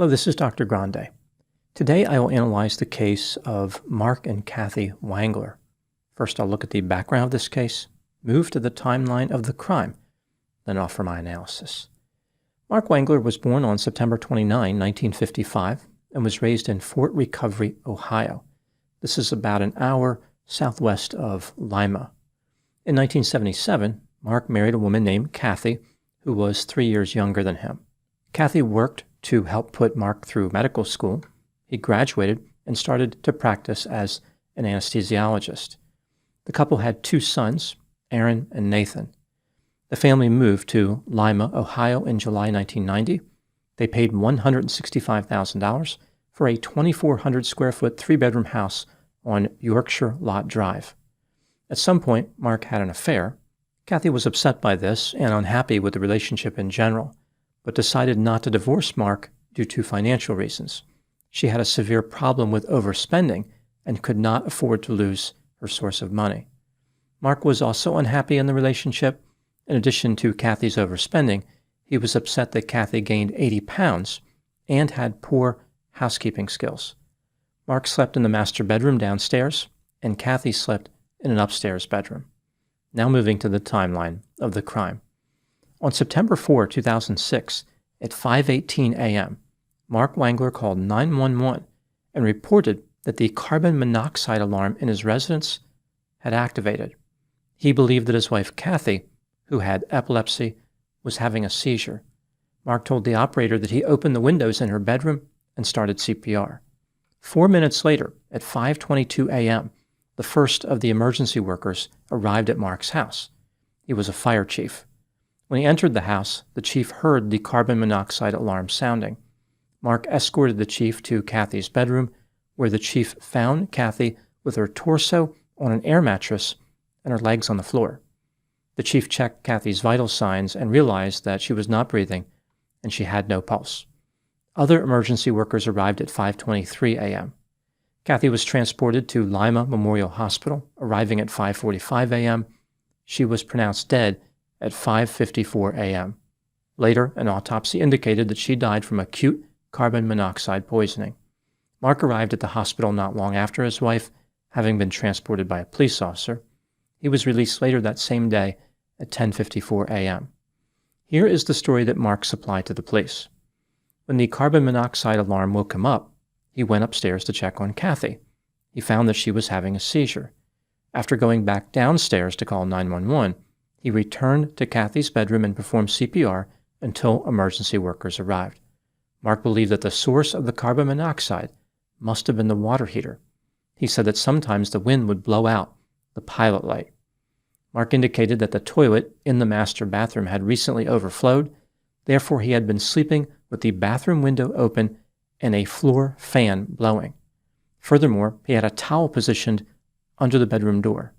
Hello, this is Dr. Grande. Today I will analyze the case of Mark and Kathy Wangler. First, I'll look at the background of this case, move to the timeline of the crime, then offer my analysis. Mark Wangler was born on September 29, 1955, and was raised in Fort Recovery, Ohio. This is about an hour southwest of Lima. In 1977, Mark married a woman named Kathy, who was 3 years younger than him. Kathy worked to help put Mark through medical school. He graduated and started to practice as an anesthesiologist. The couple had 2 sons, Aaron and Nathan. The family moved to Lima, Ohio in July 1990. They paid $165,000 for a 2,400 square foot 3-bedroom house on Yorkshire Lot Drive. At some point, Mark had an affair. Kathy was upset by this and unhappy with the relationship in general, but decided not to divorce Mark due to financial reasons. She had a severe problem with overspending and could not afford to lose her source of money. Mark was also unhappy in the relationship. In addition to Kathy's overspending, he was upset that Kathy gained 80 pounds and had poor housekeeping skills. Mark slept in the master bedroom downstairs, and Kathy slept in an upstairs bedroom. Now moving to the timeline of the crime. On September 4, 2006, at 5:18 a.m., Mark Wangler called 911 and reported that the carbon monoxide alarm in his residence had activated. He believed that his wife, Kathy, who had epilepsy, was having a seizure. Mark told the operator that he opened the windows in her bedroom and started CPR. 4 minutes later, at 5:22 a.m., the first of the emergency workers arrived at Mark's house. He was a fire chief. When he entered the house, the chief heard the carbon monoxide alarm sounding. Mark escorted the chief to Kathy's bedroom, where the chief found Kathy with her torso on an air mattress and her legs on the floor. The chief checked Kathy's vital signs and realized that she was not breathing and she had no pulse. Other emergency workers arrived at 5:23 a.m. Kathy was transported to Lima Memorial Hospital, arriving at 5:45 a.m. She was pronounced dead at 5:54 a.m. Later, an autopsy indicated that she died from acute carbon monoxide poisoning. Mark arrived at the hospital not long after his wife, having been transported by a police officer. He was released later that same day at 10:54 a.m. Here is the story that Mark supplied to the police. When the carbon monoxide alarm woke him up, he went upstairs to check on Kathy. He found that she was having a seizure. After going back downstairs to call 911, he returned to Kathy's bedroom and performed CPR until emergency workers arrived. Mark believed that the source of the carbon monoxide must have been the water heater. He said that sometimes the wind would blow out the pilot light. Mark indicated that the toilet in the master bathroom had recently overflowed. Therefore, he had been sleeping with the bathroom window open and a floor fan blowing. Furthermore, he had a towel positioned under the bedroom door.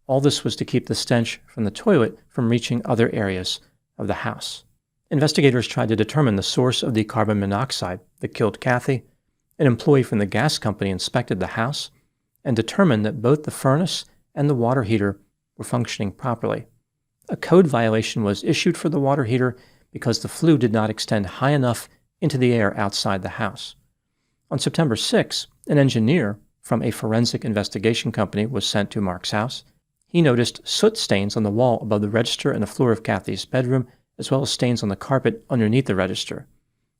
All this was to keep the stench from the toilet from reaching other areas of the house. Investigators tried to determine the source of the carbon monoxide that killed Kathy. An employee from the gas company inspected the house and determined that both the furnace and the water heater were functioning properly. A code violation was issued for the water heater because the flue did not extend high enough into the air outside the house. On September 6, an engineer from a forensic investigation company was sent to Mark's house. He noticed soot stains on the wall above the register and the floor of Kathy's bedroom, as well as stains on the carpet underneath the register.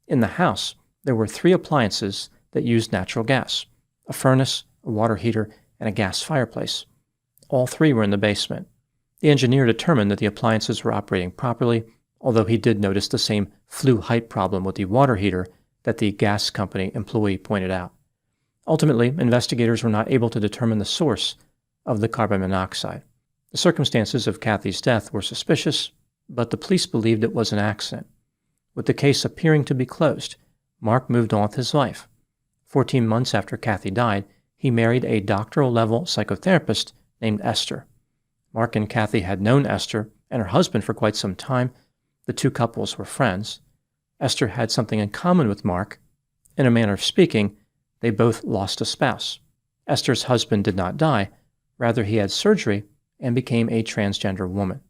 In the house, there were 3 appliances that used natural gas: a furnace, a water heater, and a gas fireplace. All 3 were in the basement. The engineer determined that the appliances were operating properly, although he did notice the same flue height problem with the water heater that the gas company employee pointed out. Ultimately, investigators were not able to determine the source of the carbon monoxide. The circumstances of Kathy's death were suspicious, but the police believed it was an accident. With the case appearing to be closed, Mark moved on with his life. 14 months after Kathy died, he married a doctoral-level psychotherapist named Esther. Mark and Kathy had known Esther and her husband for quite some time. The 2 couples were friends. Esther had something in common with Mark. In a manner of speaking, they both lost a spouse. Esther's husband did not die. Rather, he had surgery and became a transgender woman.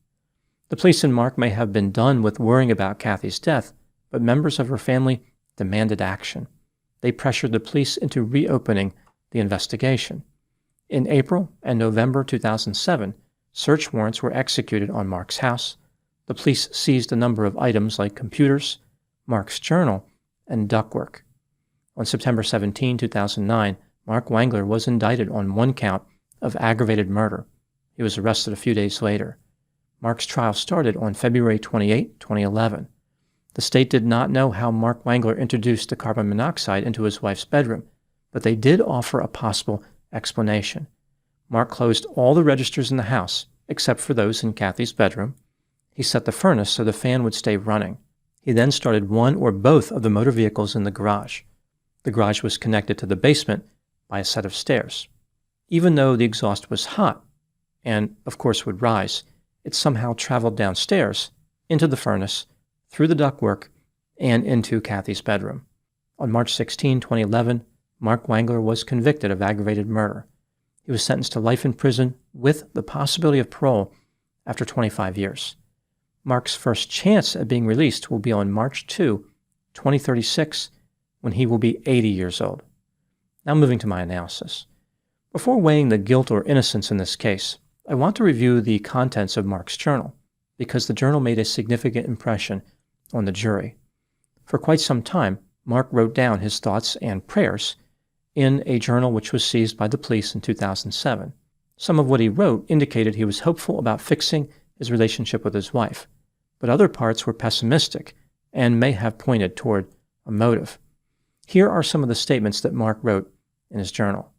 The police and Mark may have been done with worrying about Kathy's death, but members of her family demanded action. They pressured the police into reopening the investigation. In April and November 2007, search warrants were executed on Mark's house. The police seized a number of items like computers, Mark's journal, and ductwork. On September 17, 2009, Mark Wangler was indicted on one count of aggravated murder. He was arrested a few days later. Mark's trial started on February 28, 2011. The state did not know how Mark Wangler introduced the carbon monoxide into his wife's bedroom, but they did offer a possible explanation. Mark closed all the registers in the house, except for those in Kathy's bedroom. He set the furnace so the fan would stay running. He then started one or both of the motor vehicles in the garage. The garage was connected to the basement by a set of stairs. Even though the exhaust was hot, and of course would rise, it somehow traveled downstairs, into the furnace, through the ductwork, and into Kathy's bedroom. On March 16, 2011, Mark Wangler was convicted of aggravated murder. He was sentenced to life in prison with the possibility of parole after 25 years. Mark's first chance at being released will be on March 2, 2036, when he will be 80 years old. Now moving to my analysis. Before weighing the guilt or innocence in this case, I want to review the contents of Mark's journal, because the journal made a significant impression on the jury. For quite some time, Mark wrote down his thoughts and prayers in a journal which was seized by the police in 2007. Some of what he wrote indicated he was hopeful about fixing his relationship with his wife, but other parts were pessimistic and may have pointed toward a motive. Here are some of the statements that Mark wrote in his journal.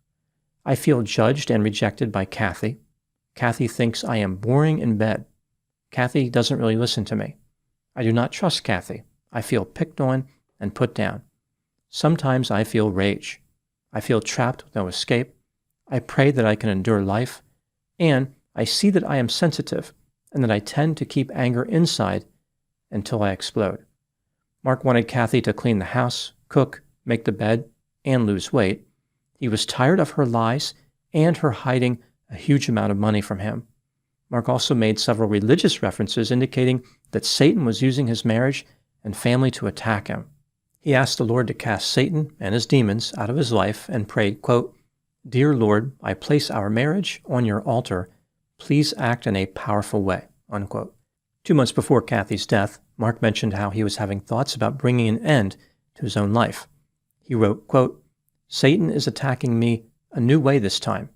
I feel judged and rejected by Kathy. Kathy thinks I am boring in bed. Kathy doesn't really listen to me. I do not trust Kathy. I feel picked on and put down. Sometimes I feel rage. I feel trapped with no escape. I pray that I can endure life. And I see that I am sensitive and that I tend to keep anger inside until I explode. Mark wanted Kathy to clean the house, cook, make the bed, and lose weight. He was tired of her lies and her hiding a huge amount of money from him. Mark also made several religious references indicating that Satan was using his marriage and family to attack him. He asked the Lord to cast Satan and his demons out of his life and prayed, quote, Dear Lord, I place our marriage on your altar. Please act in a powerful way, unquote. 2 months before Kathy's death, Mark mentioned how he was having thoughts about bringing an end to his own life. He wrote, quote, Satan is attacking me a new way this time,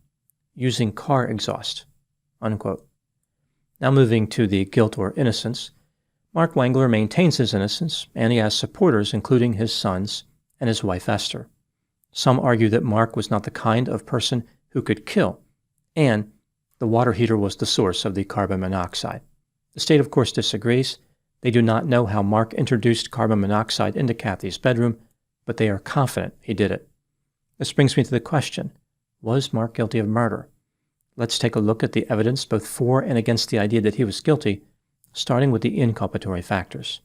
using car exhaust, unquote. Now moving to the guilt or innocence, Mark Wangler maintains his innocence, and he has supporters including his sons and his wife Esther. Some argue that Mark was not the kind of person who could kill, and the water heater was the source of the carbon monoxide. The state, of course, disagrees. They do not know how Mark introduced carbon monoxide into Kathy's bedroom, but they are confident he did it. This brings me to the question, was Mark guilty of murder? Let's take a look at the evidence both for and against the idea that he was guilty, starting with the inculpatory factors.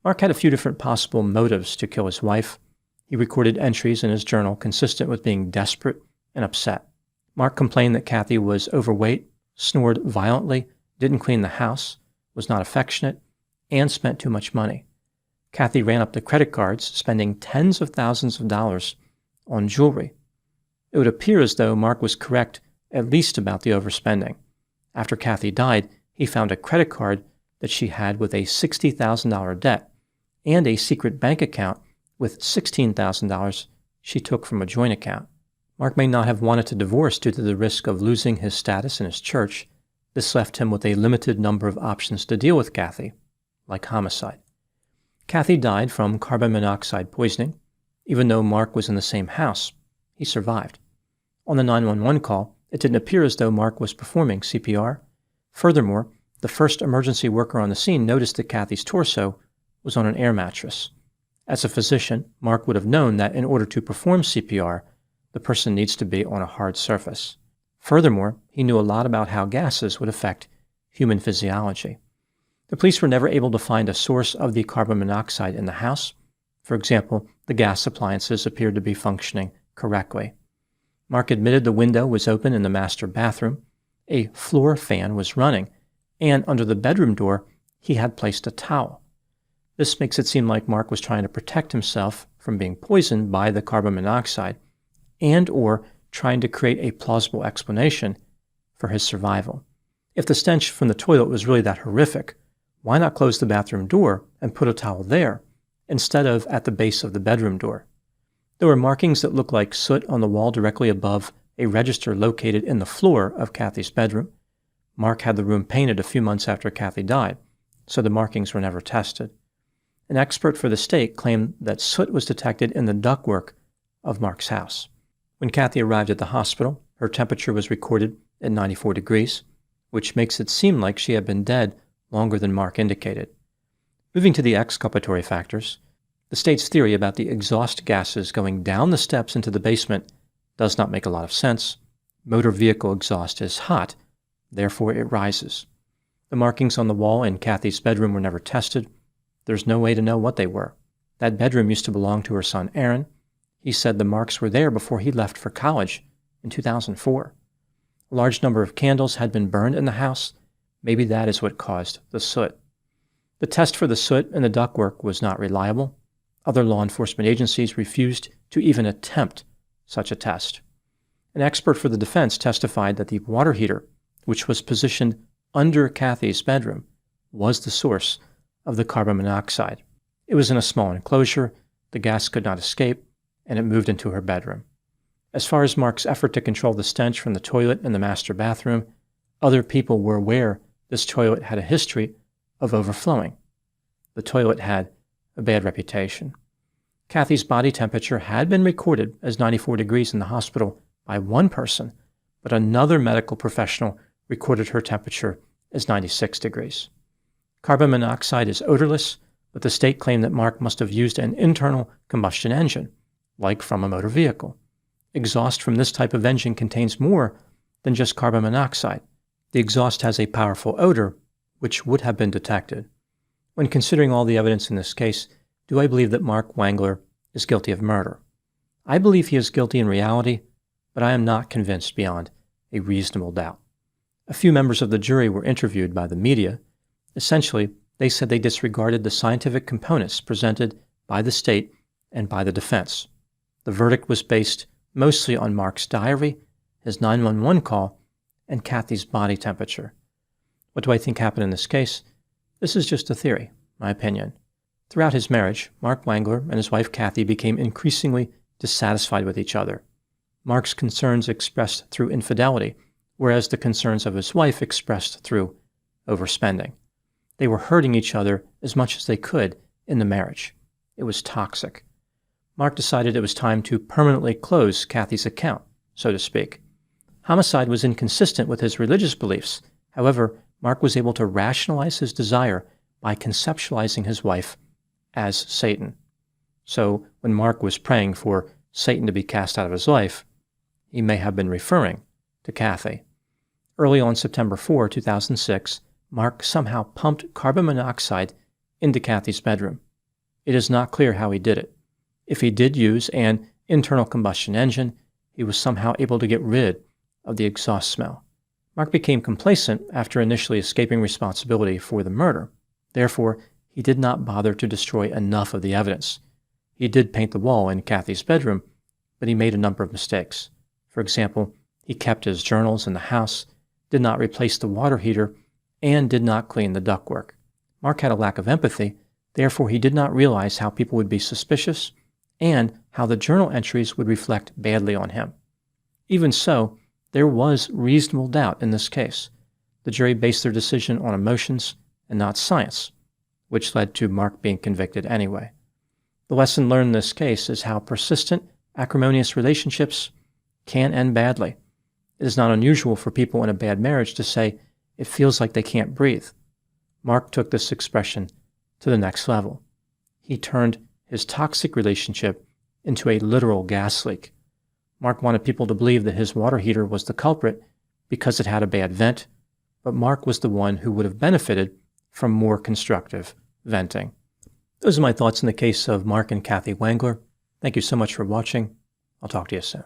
Mark had a few different possible motives to kill his wife. He recorded entries in his journal consistent with being desperate and upset. Mark complained that Kathy was overweight, snored violently, didn't clean the house, was not affectionate, and spent too much money. Kathy ran up the credit cards, spending tens of thousands of dollars on jewelry. It would appear as though Mark was correct at least about the overspending. After Kathy died, he found a credit card that she had with a $60,000 debt and a secret bank account with $16,000 she took from a joint account. Mark may not have wanted to divorce due to the risk of losing his status in his church. This left him with a limited number of options to deal with Kathy, like homicide. Kathy died from carbon monoxide poisoning. Even though Mark was in the same house, he survived. On the 911 call, it didn't appear as though Mark was performing CPR. Furthermore, the first emergency worker on the scene noticed that Kathy's torso was on an air mattress. As a physician, Mark would have known that in order to perform CPR, the person needs to be on a hard surface. Furthermore, he knew a lot about how gases would affect human physiology. The police were never able to find a source of the carbon monoxide in the house. For example, the gas appliances appeared to be functioning correctly. Mark admitted the window was open in the master bathroom, a floor fan was running, and under the bedroom door he had placed a towel. This makes it seem like Mark was trying to protect himself from being poisoned by the carbon monoxide and or trying to create a plausible explanation for his survival. If the stench from the toilet was really that horrific, why not close the bathroom door and put a towel there instead of at the base of the bedroom door? There were markings that looked like soot on the wall directly above a register located in the floor of Kathy's bedroom. Mark had the room painted a few months after Kathy died, so the markings were never tested. An expert for the state claimed that soot was detected in the ductwork of Mark's house. When Kathy arrived at the hospital, her temperature was recorded at 94 degrees, which makes it seem like she had been dead longer than Mark indicated. Moving to the exculpatory factors, the state's theory about the exhaust gases going down the steps into the basement does not make a lot of sense. Motor vehicle exhaust is hot, therefore it rises. The markings on the wall in Kathy's bedroom were never tested. There's no way to know what they were. That bedroom used to belong to her son Aaron. He said the marks were there before he left for college in 2004. A large number of candles had been burned in the house. Maybe that is what caused the soot. The test for the soot in the ductwork was not reliable. Other law enforcement agencies refused to even attempt such a test. An expert for the defense testified that the water heater, which was positioned under Kathy's bedroom, was the source of the carbon monoxide. It was in a small enclosure, the gas could not escape, and it moved into her bedroom. As far as Mark's effort to control the stench from the toilet in the master bathroom, other people were aware this toilet had a history of overflowing. The toilet had a bad reputation. Kathy's body temperature had been recorded as 94 degrees in the hospital by one person, but another medical professional recorded her temperature as 96 degrees. Carbon monoxide is odorless, but the state claimed that Mark must have used an internal combustion engine, like from a motor vehicle. Exhaust from this type of engine contains more than just carbon monoxide. The exhaust has a powerful odor, which would have been detected. When considering all the evidence in this case, do I believe that Mark Wangler is guilty of murder? I believe he is guilty in reality, but I am not convinced beyond a reasonable doubt. A few members of the jury were interviewed by the media. Essentially, they said they disregarded the scientific components presented by the state and by the defense. The verdict was based mostly on Mark's diary, his 911 call, and Kathy's body temperature. What do I think happened in this case? This is just a theory, my opinion. Throughout his marriage, Mark Wangler and his wife Kathy became increasingly dissatisfied with each other. Mark's concerns expressed through infidelity, whereas the concerns of his wife expressed through overspending. They were hurting each other as much as they could in the marriage. It was toxic. Mark decided it was time to permanently close Kathy's account, so to speak. Homicide was inconsistent with his religious beliefs. However, Mark was able to rationalize his desire by conceptualizing his wife as Satan. So when Mark was praying for Satan to be cast out of his life, he may have been referring to Kathy. Early on September 4, 2006, Mark somehow pumped carbon monoxide into Kathy's bedroom. It is not clear how he did it. If he did use an internal combustion engine, he was somehow able to get rid of the exhaust smell. Mark became complacent after initially escaping responsibility for the murder. Therefore, he did not bother to destroy enough of the evidence. He did paint the wall in Kathy's bedroom, but he made a number of mistakes. For example, he kept his journals in the house, did not replace the water heater, and did not clean the ductwork. Mark had a lack of empathy, therefore he did not realize how people would be suspicious and how the journal entries would reflect badly on him. Even so, there was reasonable doubt in this case. The jury based their decision on emotions and not science, which led to Mark being convicted anyway. The lesson learned in this case is how persistent, acrimonious relationships can end badly. It is not unusual for people in a bad marriage to say, "It feels like they can't breathe." Mark took this expression to the next level. He turned his toxic relationship into a literal gas leak. Mark wanted people to believe that his water heater was the culprit because it had a bad vent, but Mark was the one who would have benefited from more constructive venting. Those are my thoughts in the case of Mark and Kathy Wangler. Thank you so much for watching. I'll talk to you soon.